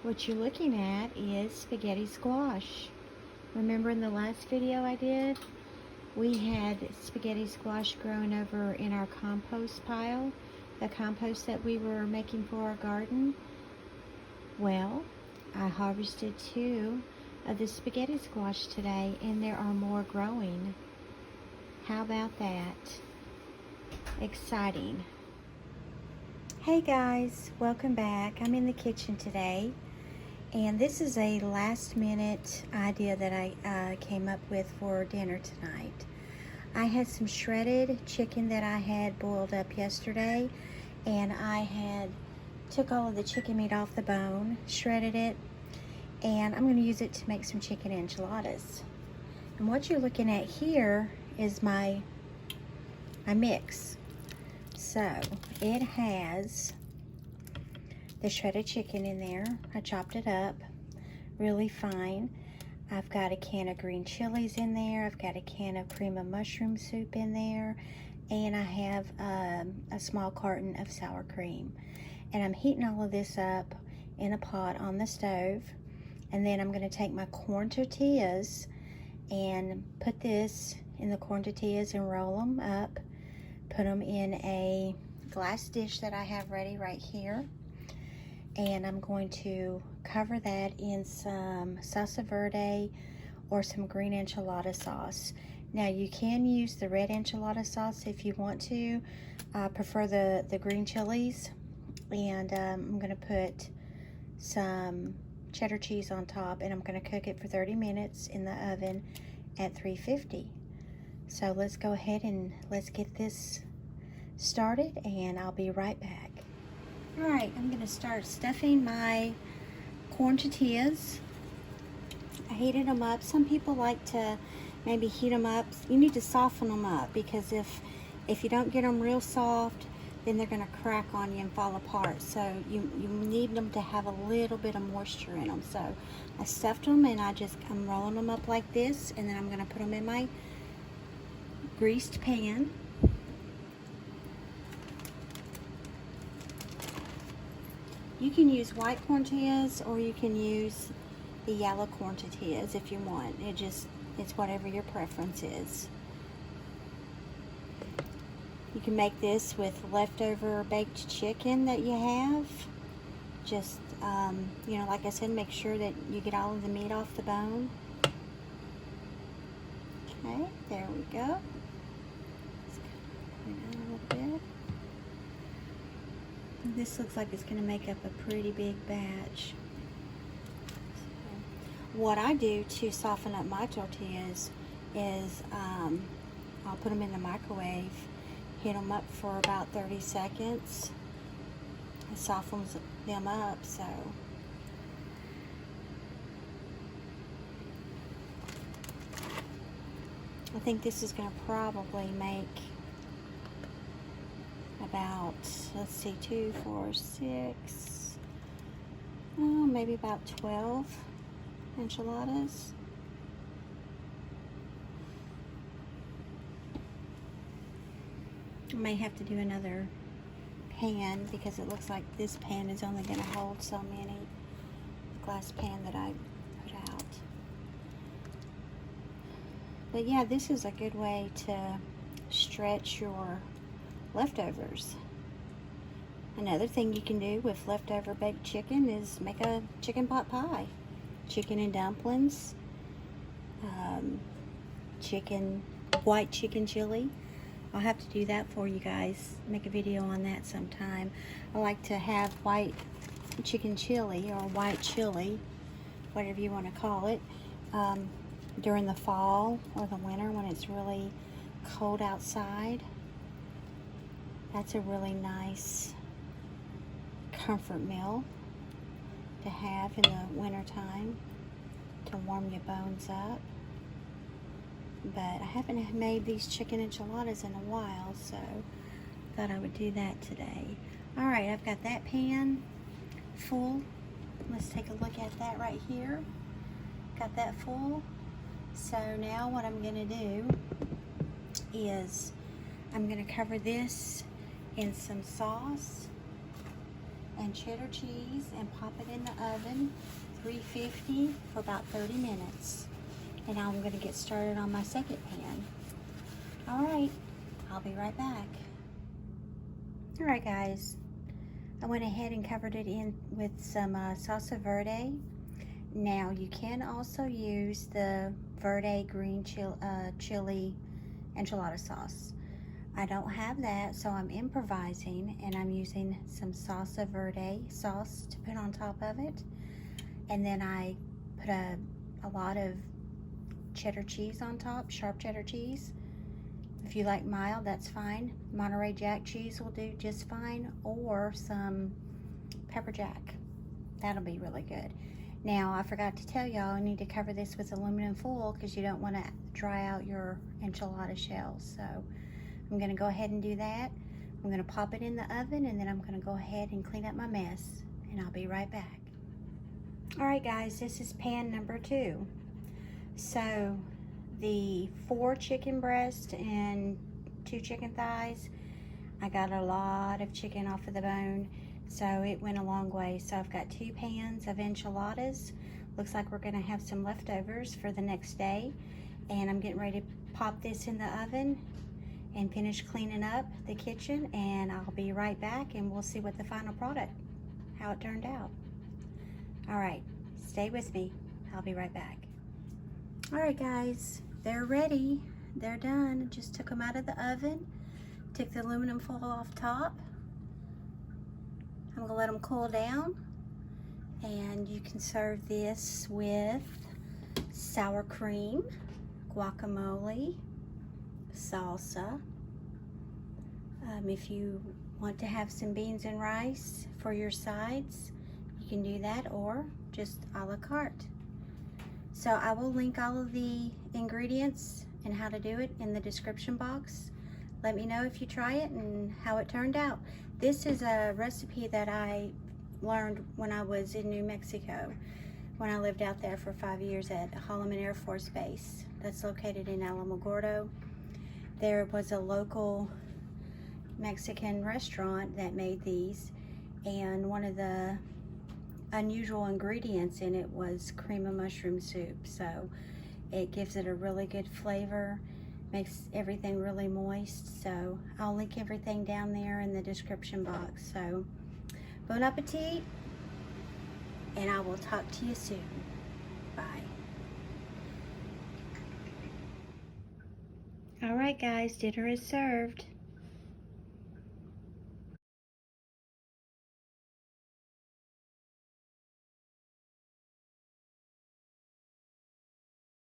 What you're looking at is spaghetti squash. Remember in the last video I did, we had spaghetti squash growing over in our compost pile, the compost that we were making for our garden. Well, I harvested 2 of the spaghetti squash today, and there are more growing. How about that? Exciting. Hey guys, welcome back. I'm in the kitchen today, and this is a last minute idea that I came up with for dinner tonight. I had some shredded chicken that I had boiled up yesterday, and I had took all of the chicken meat off the bone, shredded it, and I'm going to use it to make some chicken enchiladas. And what you're looking at here is my mix. So it has the shredded chicken in there. I chopped it up really fine. I've got a can of green chilies in there. I've got a can of cream of mushroom soup in there. And I have a small carton of sour cream. And I'm heating all of this up in a pot on the stove. And then I'm going to take my corn tortillas and put this in the corn tortillas and roll them up. Put them in a glass dish that I have ready right here. And I'm going to cover that in some salsa verde or some green enchilada sauce. Now you can use the red enchilada sauce if you want to. I prefer the green chilies. And I'm going to put some cheddar cheese on top, and I'm going to cook it for 30 minutes in the oven at 350. So let's go ahead and let's get this started, and I'll be right back. All right, I'm going to start stuffing my corn tortillas. I heated them up. Some people like to maybe heat them up. You need to soften them up, because if you don't get them real soft, then they're going to crack on you and fall apart. So you need them to have a little bit of moisture in them. So I stuffed them, and I'm rolling them up like this, and then I'm going to put them in my greased pan. You can use white corn tortillas, or you can use the yellow corn tortillas if you want. It's whatever your preference is. You can make this with leftover baked chicken that you have. Just, like I said, make sure that you get all of the meat off the bone. Okay, there we go. Let's put it in a little bit. This looks like it's going to make up a pretty big batch. So, what I do to soften up my tortillas is I'll put them in the microwave, heat them up for about 30 seconds. It softens them up, so I think this is going to probably make about, let's see, 2, 4, 6, maybe about 12 enchiladas. I may have to do another pan, because it looks like this pan is only going to hold so many. The glass pan that I put out. But yeah, this is a good way to stretch your leftovers. Another thing you can do with leftover baked chicken is make a chicken pot pie. Chicken and dumplings, white chicken chili. I'll have to do that for you guys, make a video on that sometime. I like to have white chicken chili, or white chili, whatever you want to call it, during the fall or the winter when it's really cold outside. That's a really nice comfort meal to have in the winter time to warm your bones up. But I haven't made these chicken enchiladas in a while, so thought I would do that today. All right, I've got that pan full. Let's take a look at that right here. Got that full. So now what I'm going to do is I'm going to cover this in some sauce, and cheddar cheese and pop it in the oven, 350 for about 30 minutes. And I'm going to get started on my second pan. All right, I'll be right back. All right, guys. I went ahead and covered it in with some salsa verde. Now, you can also use the verde green chili enchilada sauce. I don't have that, so I'm improvising, and I'm using some salsa verde sauce to put on top of it. And then I put a lot of cheddar cheese on top, sharp cheddar cheese. If you like mild, that's fine. Monterey Jack cheese will do just fine, or some pepper jack. That'll be really good. Now, I forgot to tell y'all, I need to cover this with aluminum foil because you don't want to dry out your enchilada shells. So I'm going to go ahead and do that. I'm going to pop it in the oven, and then I'm going to go ahead and clean up my mess, and I'll be right back. All right, guys, this is pan number 2. So the 4 chicken breasts and 2 chicken thighs, I got a lot of chicken off of the bone, so it went a long way. So I've got 2 pans of enchiladas. Looks like we're gonna have some leftovers for the next day, and I'm getting ready to pop this in the oven and finish cleaning up the kitchen, and I'll be right back and we'll see what the final product, how it turned out. All right, stay with me. I'll be right back. All right, guys, they're ready. They're done. Just took them out of the oven. Took the aluminum foil off top. I'm gonna let them cool down. And you can serve this with sour cream, guacamole, salsa. If you want to have some beans and rice for your sides, you can do that, or just a la carte. So I will link all of the ingredients and how to do it in the description box. Let me know if you try it and how it turned out. This is a recipe that I learned when I was in New Mexico, when I lived out there for 5 years at Holloman Air Force Base. That's located in Alamogordo. There was a local Mexican restaurant that made these, and one of the unusual ingredients in it was cream of mushroom soup. So it gives it a really good flavor, makes everything really moist. So I'll link everything down there in the description box. So bon appetit, and I will talk to you soon. Bye. All right, guys, dinner is served.